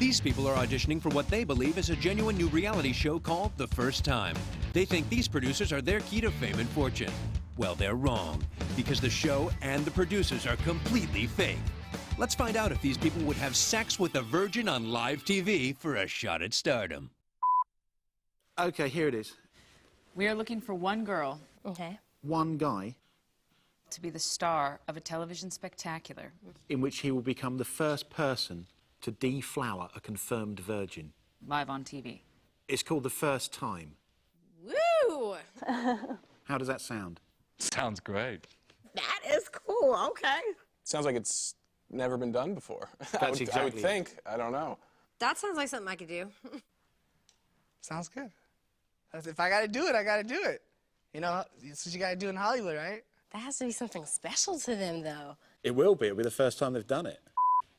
These people are auditioning for what they believe is a genuine new reality show called The First Time. They think these producers are their key to fame and fortune. Well, they're wrong, because the show and the producers are completely fake. Let's find out if these people would have sex with a virgin on live TV for a shot at stardom. Okay, here it is. We are looking for one girl. Okay. One guy. To be the star of a television spectacular. In which he will become the first person to deflower a confirmed virgin. Live on TV. It's called The First Time. Woo! How does that sound? Sounds great. That is cool, okay. Sounds like it's never been done before. That's I would think. I don't know. That sounds like something I could do. Sounds good. If I gotta do it, I gotta do it. You know, it's what you gotta do in Hollywood, right? That has to be something special to them, though. It will be. It'll be the first time they've done it.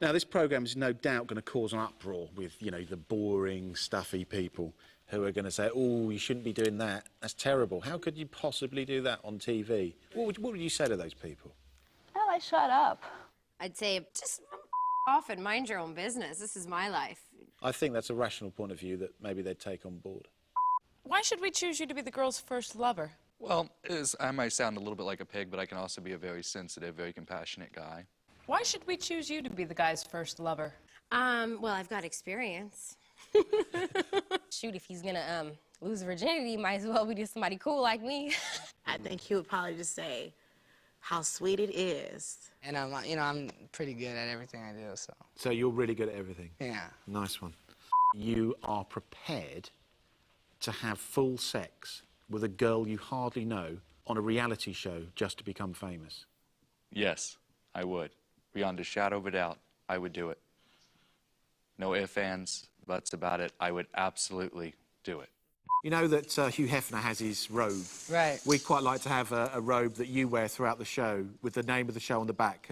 Now, this programme is no doubt going to cause an uproar with, you know, the boring, stuffy people who are going to say, oh, you shouldn't be doing that. That's terrible. How could you possibly do that on TV? What would you say to those people? Well, I shut up. I'd say, just off and mind your own business. This is my life. I think that's a rational point of view that maybe they'd take on board. Why should we choose you to be the girl's first lover? Well, I might sound a little bit like a pig, but I can also be a very sensitive, very compassionate guy. Why should we choose you to be the guy's first lover? Well, I've got experience. Shoot, if he's gonna lose virginity, might as well be to somebody cool like me. I think he would probably just say how sweet it is. And I'm pretty good at everything I do, so. So you're really good at everything? Yeah. Nice one. You are prepared to have full sex with a girl you hardly know on a reality show just to become famous? Yes, I would. Beyond a shadow of a doubt, I would do it. No ifs, ands, buts about it. I would absolutely do it. You know that Hugh Hefner has his robe? Right. We'd quite like to have a robe that you wear throughout the show with the name of the show on the back.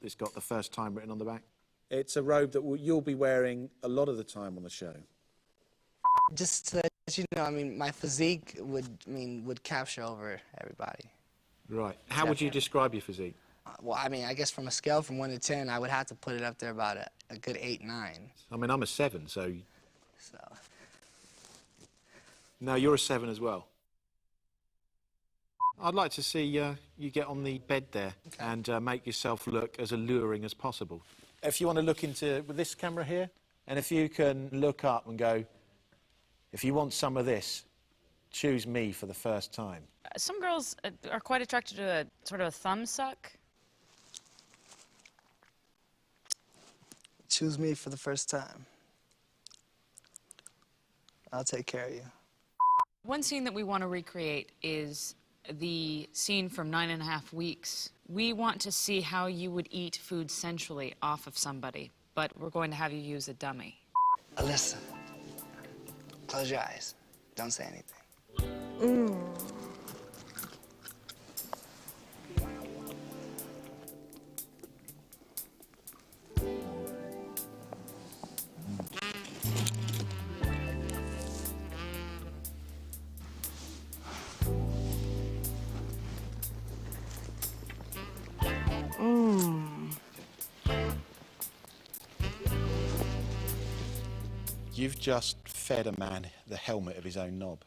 It's got The First Time written on the back. It's a robe that you'll be wearing a lot of the time on the show. Just to let you know, I mean, my physique would capture over everybody. Right. How would you describe your physique? Well, I mean, I guess from a scale from 1 to 10, I would have to put it up there about a good 8, 9. I mean, I'm a 7, so... So... No, you're a 7 as well. I'd like to see you get on the bed there and make yourself look as alluring as possible. If you want to look into with this camera here, and if you can look up and go, if you want some of this, choose me for the first time. Some girls are quite attracted to a sort of a thumb suck. Choose me for the first time. I'll take care of you. One scene that we want to recreate is the scene from 9.5 Weeks. We want to see how you would eat food sensually off of somebody, but we're going to have you use a dummy. Alyssa, close your eyes. Don't say anything. You've just fed a man the helmet of his own knob.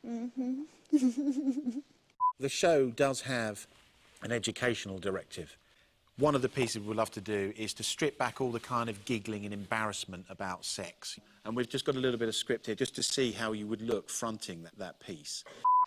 Mm-hmm. The show does have an educational directive. One of the pieces we'd love to do is to strip back all the kind of giggling and embarrassment about sex. And we've just got a little bit of script here just to see how you would look fronting that piece.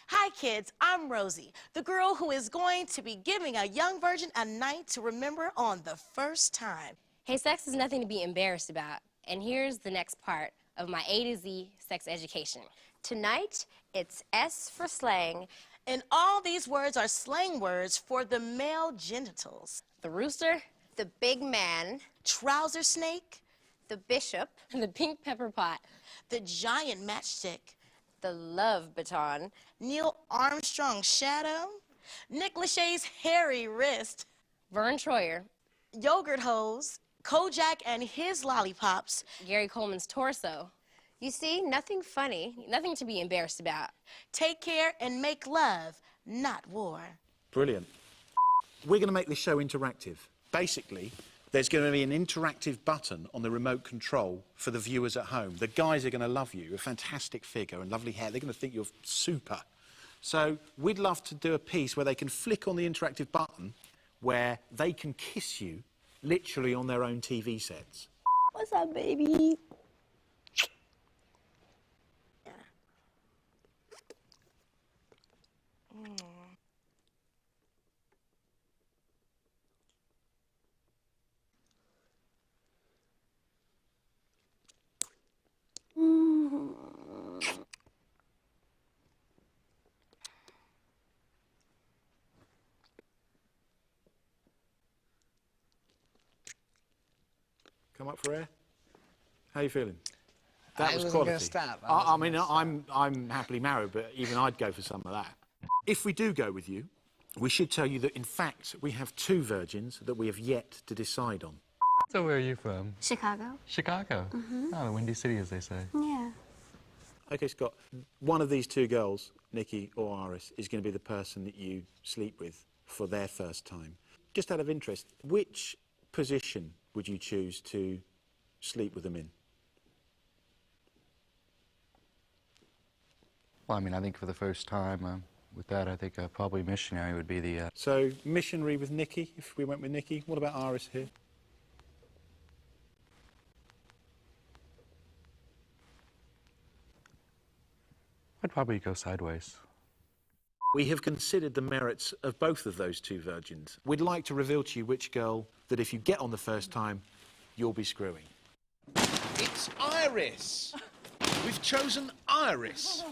Hi, kids. I'm Rosie, the girl who is going to be giving a young virgin a night to remember on the first time. Hey, sex is nothing to be embarrassed about. And here's the next part of my A to Z sex education. Tonight, it's S for slang. And all these words are slang words for the male genitals. The rooster, the big man, Trouser snake, the bishop, the pink pepper pot, the giant matchstick, the love baton, Neil Armstrong's shadow, Nick Lachey's hairy wrist, Vern Troyer, yogurt hose, Kojak and his lollipops, Gary Coleman's torso. You see, nothing funny, nothing to be embarrassed about. Take care and make love, not war. Brilliant. We're going to make this show interactive. Basically, There's going to be an interactive button on the remote control for the viewers at home. The guys are going to love you, a fantastic figure and lovely hair. They're going to think you're super. So we'd love to do a piece where they can flick on the interactive button where they can kiss you literally on their own TV sets. What's up, baby? Come up for air. How are you feeling? That was wasn't quality. gonna stop. I mean, I'm happily married, but even I'd go for some of that. If we do go with you, we should tell you that, in fact, we have 2 virgins that we have yet to decide on. So where are you from? Chicago. Chicago? Oh, the Windy City, as they say. Yeah. OK, Scott, one of these 2 girls, Nikki or Iris, is going to be the person that you sleep with for their first time. Just out of interest, which position would you choose to sleep with them in? Well, I mean, I think for the first time, with that, I think probably missionary would be the... So, missionary with Nikki, if we went with Nikki. What about Iris here? I'd probably go sideways. We have considered the merits of both of those 2 virgins. We'd like to reveal to you which girl that if you get on the first time, you'll be screwing. It's Iris! We've chosen Iris!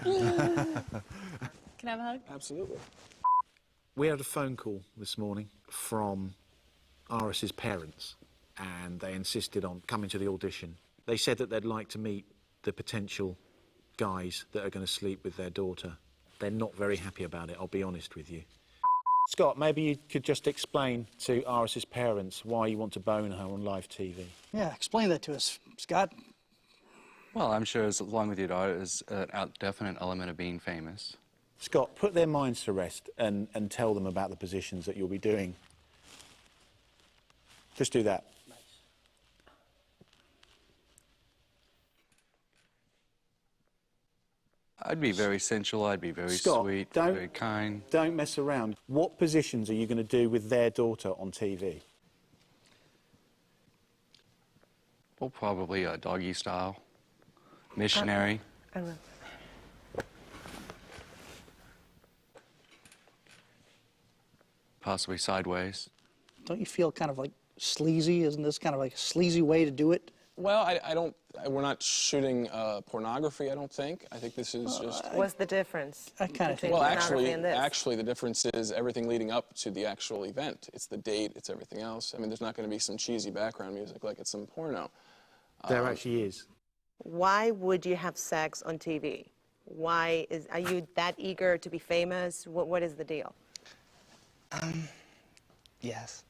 Can I have a hug? Absolutely. We had a phone call this morning from Iris's parents, and they insisted on coming to the audition. They said that they'd like to meet the potential guys that are going to sleep with their daughter. They're not very happy about it, I'll be honest with you. Scott, maybe you could just explain to Iris's parents why you want to bone her on live TV. Yeah, explain that to us, Scott. Well, I'm sure as along with your daughter is a definite element of being famous. Scott, put their minds to rest and tell them about the positions that you'll be doing. Just do that. I'd be very sensual, I'd be very Scott, sweet, very kind. Don't mess around. What positions are you going to do with their daughter on TV? Well, probably a doggy style, missionary. Possibly sideways. Don't you feel kind of like sleazy? Isn't this kind of like a sleazy way to do it? Well, I don't. We're not shooting pornography. I don't think. I think this is just. What's the difference? I kind of think. Well, actually, the difference is everything leading up to the actual event. It's the date. It's everything else. I mean, there's not going to be some cheesy background music like it's some porno. There actually is. Why would you have sex on TV? Are you that eager to be famous? What is the deal? Yes.